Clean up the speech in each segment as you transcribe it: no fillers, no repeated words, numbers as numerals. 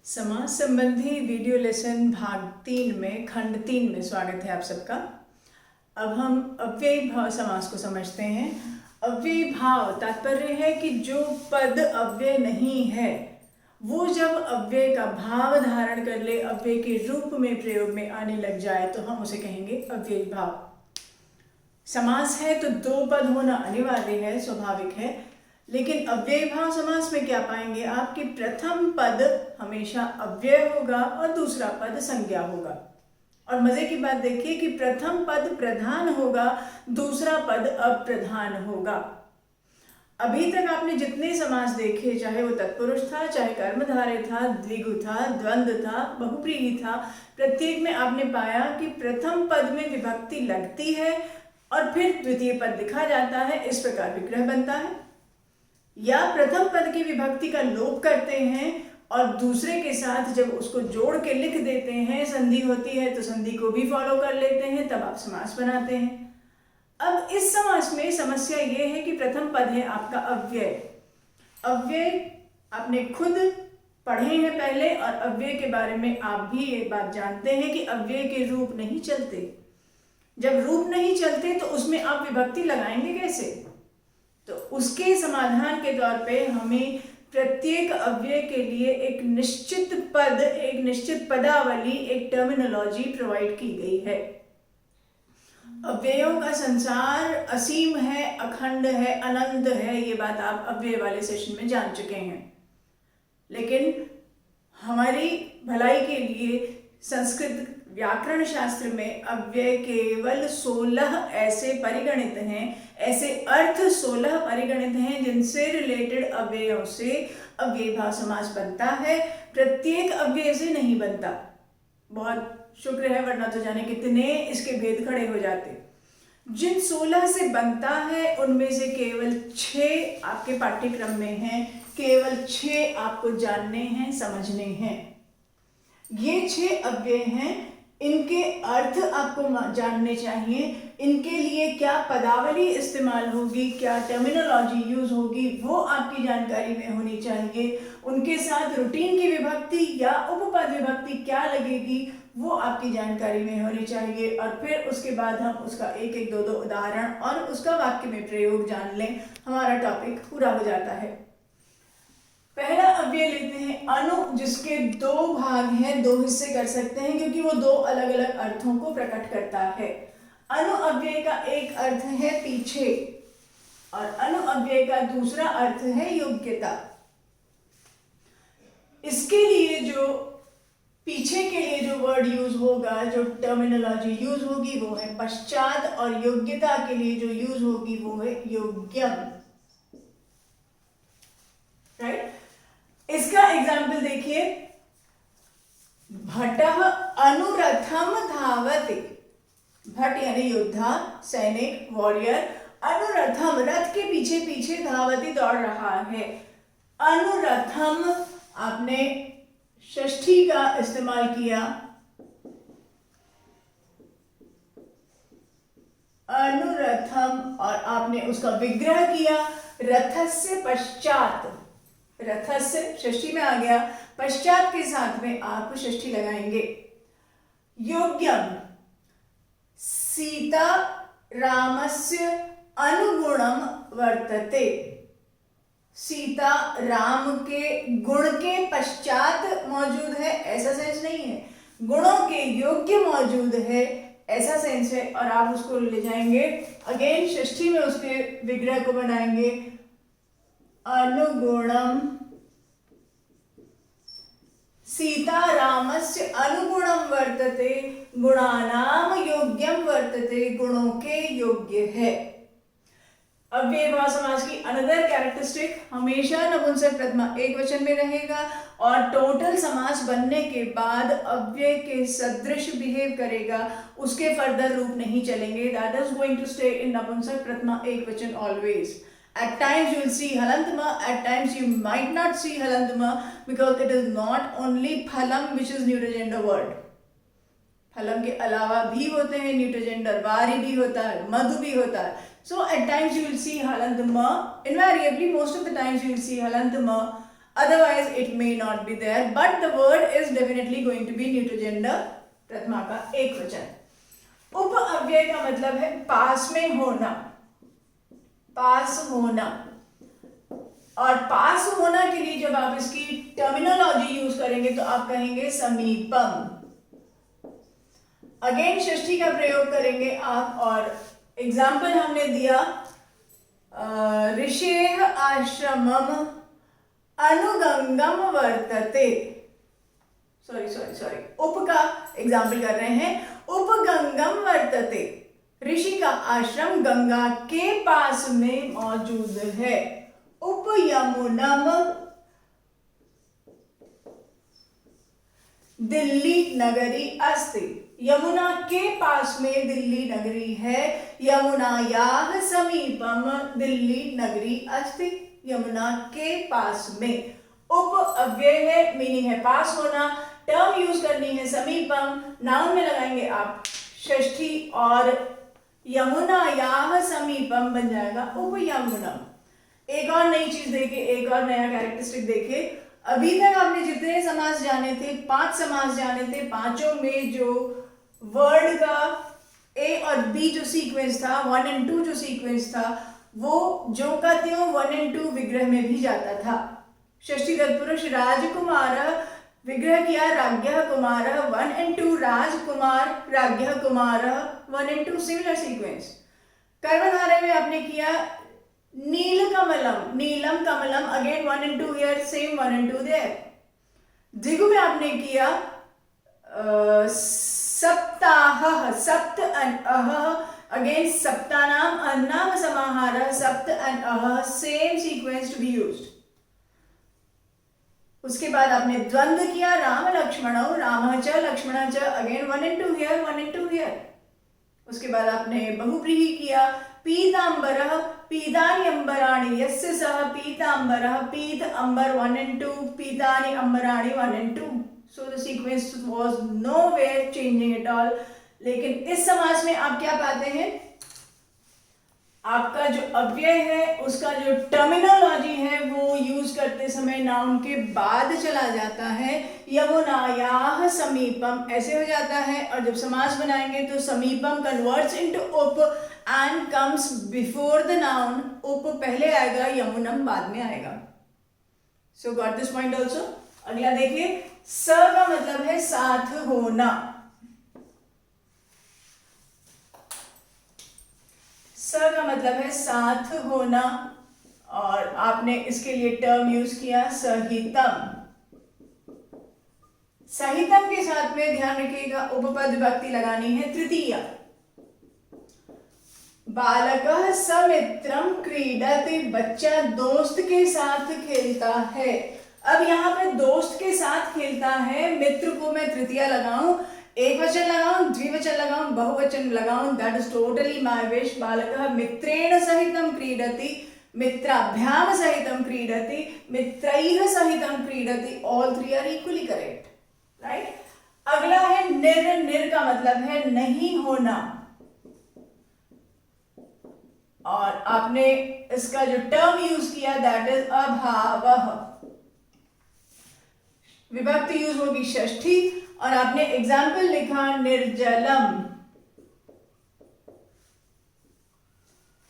समाज संबंधी video lesson भाग 3 में खंड 3 में स्वागत है आप सबका। अब हम अव्ययी भाव समास को समझते हैं। अव्ययी भाव तात्पर्य है कि जो पद अव्यय नहीं है वो जब अव्यय का भाव धारण कर ले, अव्यय के रूप में प्रयोग में आने लग जाए तो हम उसे कहेंगे अव्ययी भाव। समास है तो दो पद होना अनिवार्य है, स्वाभाविक है, लेकिन अव्ययी भाव समास में क्या पाएंगे आप कि प्रथम पद हमेशा अव्यय होगा और दूसरा पद संज्ञा होगा। और मजे की बात देखिए कि प्रथम पद प्रधान होगा, दूसरा पद अप्रधान होगा। अभी तक आपने जितने समास देखे, चाहे वो तत्पुरुष था, चाहे कर्मधारय था, द्विगु था, द्वंद्व था, बहुव्रीहि था, प्रत्येक में आपने पाया कि प्रथम पद में विभक्ति लगती है और फिर द्वितीय पद लिखा जाता है। इस प्रकार विग्रह बनता है। या प्रथम पद की विभक्ति का लोप करते हैं और दूसरे के साथ जब उसको जोड़ के लिख देते हैं, संधि होती है तो संधि को भी फॉलो कर लेते हैं, तब आप समास बनाते हैं। अब इस समास में समस्या ये है कि प्रथम पद है आपका अव्यय। अव्यय आपने खुद पढ़े हैं पहले और अव्यय के बारे में आप भी ये बात जानते हैं कि अव्यय के रूप नहीं चलते। जब रूप नहीं चलते तो उसमें आप विभक्ति लगाएंगे कैसे? तो उसके समाधान के तौर पे हमें प्रत्येक अव्यय के लिए एक निश्चित पद, एक निश्चित पदावली, एक टर्मिनोलॉजी प्रोवाइड की गई है। अव्ययों का संसार असीम है, अखंड है, अनंत है, ये बात आप अव्यय वाले सेशन में जान चुके हैं। लेकिन हमारी भलाई के लिए संस्कृत व्याकरण शास्त्र में अव्यय केवल 16 ऐसे परिगणित हैं, ऐसे अर्थ 16 परिगणित हैं जिनसे रिलेटेड अव्ययों से अव्ययी भाव समास बनता है। प्रत्येक अव्यय से नहीं बनता। बहुत शुक्र है, वरना तो जाने कितने इसके भेद खड़े हो जाते। जिन 16 से बनता है उनमें से केवल 6 आपके पाठ्यक्रम में हैं, केवल 6 आपको जानने हैं, समझने हैं। ये 6 अव्यय हैं, इनके अर्थ आपको जानने चाहिए। इनके लिए क्या पदावली इस्तेमाल होगी, क्या टर्मिनोलॉजी यूज होगी, वो आपकी जानकारी में होनी चाहिए। उनके साथ रूटीन की विभक्ति या उपपद विभक्ति क्या लगेगी वो आपकी जानकारी में होनी चाहिए। और फिर उसके बाद हम उसका एक एक दो दो उदाहरण और उसका वाक्य में प्रयोग जान लें, हमारा टॉपिक पूरा हो जाता है। पहला अव्यय लेते हैं अनु, जिसके 2 भाग हैं, 2 हिस्से कर सकते हैं क्योंकि वो 2 अलग अलग अर्थों को प्रकट करता है। अनु अव्यय का एक अर्थ है पीछे और अनु अव्यय का दूसरा अर्थ है योग्यता। इसके लिए जो पीछे के लिए जो वर्ड यूज होगा, जो टर्मिनोलॉजी यूज होगी वो है पश्चात, और योग्यता के लिए जो यूज होगी वो है योग्यम। राइट? इसका एग्जाम्पल देखिए, भटः अनुरथम धावति। भट यानी योद्धा, सैनिक, वॉरियर। अनुरथम रथ के पीछे पीछे धावति दौड़ रहा है। अनुरथम आपने षष्ठी का इस्तेमाल किया। अनुरथम और आपने उसका विग्रह किया रथस्य पश्चात। रथस्य षष्ठी में आ गया, पश्चात के साथ में आप षष्ठी लगाएंगे। योग्यम सीता रामस्य अनुगुणम वर्तते। सीता राम के गुण के पश्चात मौजूद है, ऐसा सेंस नहीं है। गुणों के योग्य मौजूद है, ऐसा सेंस है। और आप उसको ले जाएंगे अगेन षष्ठी में, उसके विग्रह को बनाएंगे अनुगुणम सीता रामस्य अनुगुणम वर्तते, गुणानाम योग्यम वर्तते, गुणों के योग्य है। अव्ययी भाव समास की अनदर कैरेक्टरिस्टिक, हमेशा नपुंसक प्रथमा एकवचन में रहेगा और टोटल समास बनने के बाद अव्यय के सदृश बिहेव करेगा, उसके फर्दर रूप नहीं चलेंगे। That is going to stay in नपुंसक प्रथमा एकवचन always. At times you will see halantama, at times you might not see halantama because it is not only phalam which is neuter word. फलम के अलावा भी होते हैं न्यूटरजेंडर, वारी भी होता है, मधु भी होता है। So at times you will see halantama, invariably most of the times you will see halantama, otherwise it may not be there, but the word is definitely going to be neutral प्रथमा का एक वचन। उप अव्यय का मतलब है पास में होना, पास होना। और पास होना के लिए जब आप इसकी टर्मिनोलॉजी यूज करेंगे तो आप कहेंगे समीपम। अगेन षष्ठी का प्रयोग करेंगे आप, और एग्जाम्पल हमने दिया ऋषेः आश्रमम अनुगंगम वर्तते, सॉरी उप का एग्जाम्पल कर रहे हैं, उपगंगम वर्तते, ऋषि का आश्रम गंगा के पास में मौजूद है। उपयमुनम दिल्ली नगरी अस्ति, यमुना के पास में दिल्ली नगरी है। यमुनायाः समीपम दिल्ली नगरी अस्ति, यमुना के पास में। उप अव्यय है, मीनिंग है पास होना, टर्म यूज करनी है समीपम, नाउन में लगाएंगे आप षष्ठी, और यमुनायाः समीपम बन जाएगा उपयमुनम। एक और नई चीज देखिए, एक और नया कैरेक्टरिस्टिक देखिए। अभी तक आपने जितने समास जाने थे, 5 समास जाने थे, पांचों में जो वर्ड का ए और बी जो सीक्वेंस था, 1 और 2 जो सीक्वेंस था, वो जो का त्यों 1 और 2 विग्रह में भी जाता था। षष्ठी तत्पुरुष राजकुमार विग्रह किया राज्ञः कुमार, 1 और 2 राजकुमार राज्ञः कुमार, 1 और 2 सिमिलर सीक्वेंस। कर्मधारय में आपने किया नील कमलम, नीलम कमलम, अगेन 1 और 2 हियर, सेम 1 और 2 देयर। द्विगु में आपने किया सप्ताह, सप्त एंड अह, अगेन सप्तानाम अन्नाम समाहार, सप्त and ah, same sequence to be used. उसके बाद आपने द्वंद्व किया राम लक्ष्मणौ, रामः च लक्ष्मणः च, अगेन 1 और 2 हियर, 1 और 2 हियर। उसके बाद आपने बहुव्रीहि किया पीतांबरः, पीतानि अंबराणि, यस्य सः पीतांबरः, पीत अंबर 1 और 2, पीतानि अंबराणि 1 और 2। So the sequence was nowhere changing at all. लेकिन इस समास में आप क्या पाते हैं, आपका जो अव्यय है उसका जो टर्मिनोलॉजी है वो यूज करते समय नाउन के बाद चला जाता है। यमुनायाः समीपम ऐसे हो जाता है, और जब समास बनाएंगे तो समीपम कन्वर्ट्स इनटू उप and comes before the noun. उप पहले आएगा, यमुनम बाद में आएगा। सो गॉट दिस पॉइंट ऑल्सो। अगला देखिए, स का मतलब है साथ होना। स का मतलब है साथ होना, और आपने इसके लिए टर्म यूज किया सहितम। सहितम के साथ में ध्यान रखिएगा उपपद विभक्ति लगानी है तृतीया। बालकः समित्रम क्रीडति, बच्चा दोस्त के साथ खेलता है। अब यहाँ पे दोस्त के साथ खेलता है, मित्र को मैं तृतीया लगाऊं, एक वचन लगाऊं, द्विवचन लगाऊं, बहुवचन लगाऊं, that is totally my wish. बालकः मित्रेण सहितं क्रीडति, मित्राभ्याम सहितं क्रीडति, मित्रैः सहितं क्रीडति, all 3 are equally correct, right. अगला है निर। निर का मतलब है नहीं होना, और आपने इसका जो टर्म यूज किया दैट इज अभावः। विभक्ति यूज होगी षष्ठी, और आपने एग्जाम्पल लिखा निर्जलम।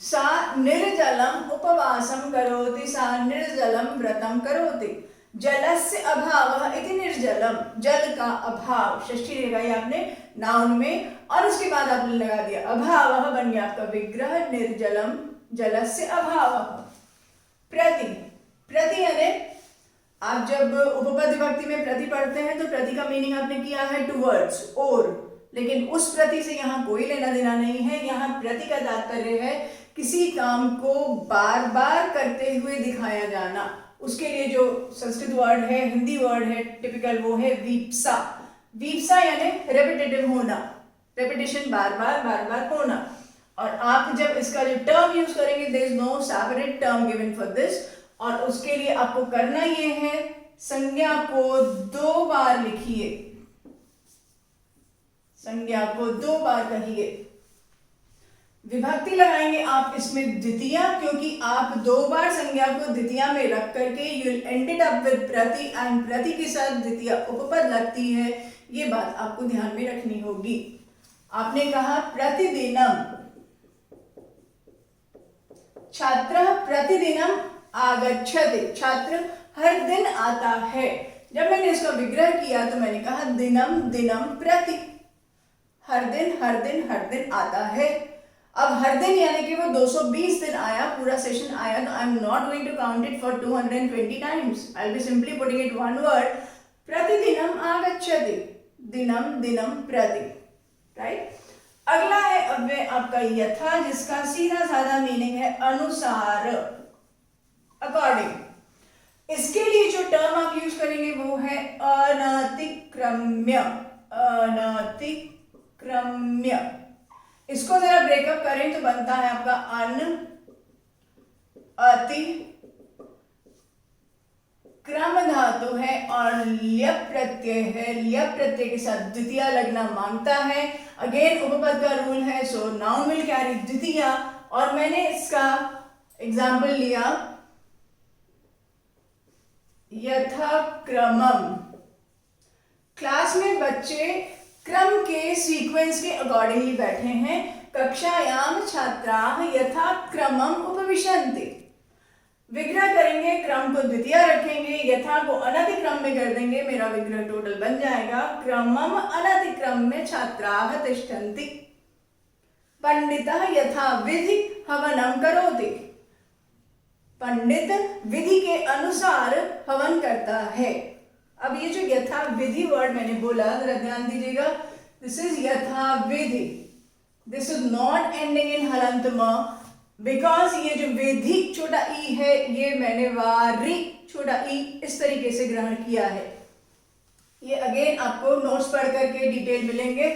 सा निर्जलम उपवासम करोति, सा निर्जलम व्रतम करोति। जलस्य अभावः इति निर्जलम, जल का अभाव, षष्ठी लगाई आपने नाउन में, और उसके बाद आपने लगा दिया अभावः, बन गया आपका विग्रह निर्जलम जलस्य अभावः। प्रति, प्रति यानी आप जब उपपद विभक्ति में प्रति पढ़ते हैं तो प्रति का मीनिंग आपने किया है टुवर्ड्स, और, लेकिन उस प्रति से यहाँ कोई लेना देना नहीं है। यहाँ प्रति का तात्पर्य है किसी काम को बार बार करते हुए दिखाया जाना। उसके लिए जो संस्कृत वर्ड है, हिंदी वर्ड है टिपिकल, वो है वीप्सा। वीप्सा यानी रेपिटेटिव होना, रेपिटेशन, बार बार होना। और आप जब इसका जो टर्म यूज करेंगे, there is no separate term given for this, और उसके लिए आपको करना ये है संज्ञा को 2 बार लिखिए, संज्ञा को 2 बार कहिए। विभक्ति लगाएंगे आप इसमें द्वितीया, क्योंकि आप 2 बार संज्ञा को द्वितीया में रख करके you will ended up with प्रति, एंड प्रति के साथ द्वितीया उपपद लगती है, ये बात आपको ध्यान में रखनी होगी। आपने कहा प्रतिदिनम, छात्र प्रतिदिनम आगच्छति, छात्र हर दिन आता है। जब मैंने इसका विग्रह किया तो मैंने कहा दिनम दिनम प्रति, हर दिन हर दिन हर दिन आता है। अब हर दिन यानी कि वो 220 दिन आया, पूरा सेशन आया, तो I am not going to count it for 220 times, I will be simply putting it one word, प्रतिदिनम आगच्छति, दिनम दिनम प्रति, राइट। अगला है अव्यय आपका यथा, जिसका सीधा साधा मीनिंग है अनुसार, अकॉर्डिंग। इसके लिए जो टर्म आप यूज करेंगे वो है अनतिक्रम्य, अनतिक्रम्य। इसको जरा ब्रेकअप करें तो बनता है आपका अन, अति, क्रम धातु है और ल्यप प्रत्यय है, ल्यप प्रत्यय के साथ द्वितीया लगना मांगता है। अगेन उपपद का रूल है, सो नाउन विल कैरी द्वितीया। और मैंने इसका एग्जाम्पल लिया यथाक्रमम। क्लास में बच्चे क्रम के सीक्वेंस के अकॉर्डिंगली बैठे हैं। कक्षायाम छात्राः यथाक्रमम उपविशन्ति। विग्रह करेंगे, क्रम को द्वितीया रखेंगे, यथा को अनतिक्रम में कर देंगे, मेरा विग्रह टोटल बन जाएगा क्रमम अनतिक्रम में छात्राः तिष्ठन्ति। पंडितः यथा विधि हवनं करोति। पंडित विधि के अनुसार हवन करता है। अब ये जो यथा विधि वर्ड मैंने बोला, जरा ध्यान दीजिएगा, दिस इज यथा विधि, this is not ending in हलंत म, बिकॉज ये जो विधि छोटा ई है, ये मैंने वारी छोटा ई इस तरीके से ग्रहण किया है। ये अगेन आपको नोट्स पढ़ करके डिटेल मिलेंगे,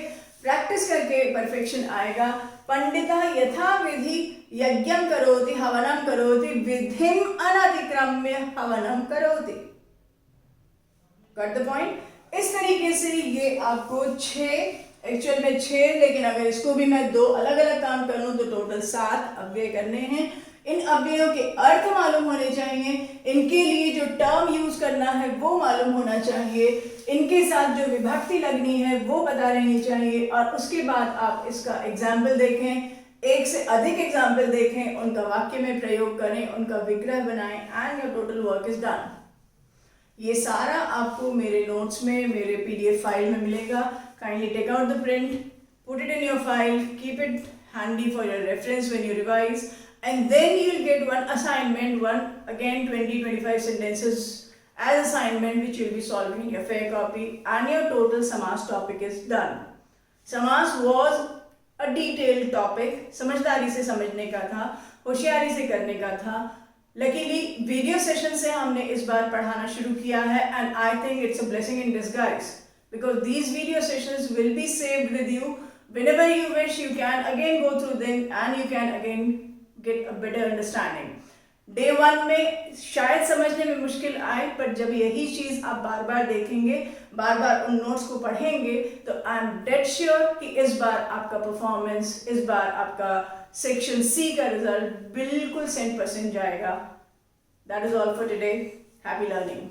प्रैक्टिस करके परफेक्शन आएगा। पंडितः यथा विधि यज्ञम करोति हवनम करोति, विधिम अनतिक्रम्य हवनम करोति। Got the point. इस तरीके से ये आपको 6, एक्चुअल में 6, लेकिन अगर इसको भी मैं 2 अलग अलग काम कर लूं तो टोटल 7 अव्यय करने हैं। इन अव्ययों के अर्थ मालूम होने चाहिए, इनके लिए जो टर्म यूज करना है वो मालूम होना चाहिए, इनके साथ जो विभक्ति लगनी है वो पता रहनी चाहिए, और उसके बाद आप इसका एग्जाम्पल देखें, 1 से अधिक एग्जाम्पल देखें, उनका वाक्य में प्रयोग करें, उनका विग्रह बनाएं, and your total work is done. ये सारा आपको मेरे नोट्स में, मेरे PDF फाइल में मिलेगा। Kindly take out the print, put it in your file, keep it handy for your reference when you revise, and then you will get one assignment, one again 20-25 sentences as assignment, which you will be solving in your fair copy, and your total समास topic is done. समास was a detailed topic, समझदारी से समझने का था, होशियारी से करने का था। लकीली वीडियो सेशन से हमने इस बार पढ़ाना शुरू किया है, and I think it's a blessing in disguise, because these video sessions will be saved with you. Whenever you wish, you can again go through them and you can again get a better understanding. Day 1 में शायद समझने में मुश्किल आए, पर जब यही चीज़ आप बार बार देखेंगे, बार बार उन नोट्स को पढ़ेंगे, तो आई एम डेड श्योर कि इस बार आपका परफॉर्मेंस, इस बार आपका सेक्शन C का रिजल्ट बिल्कुल 100% जाएगा। That is all for today. Happy learning.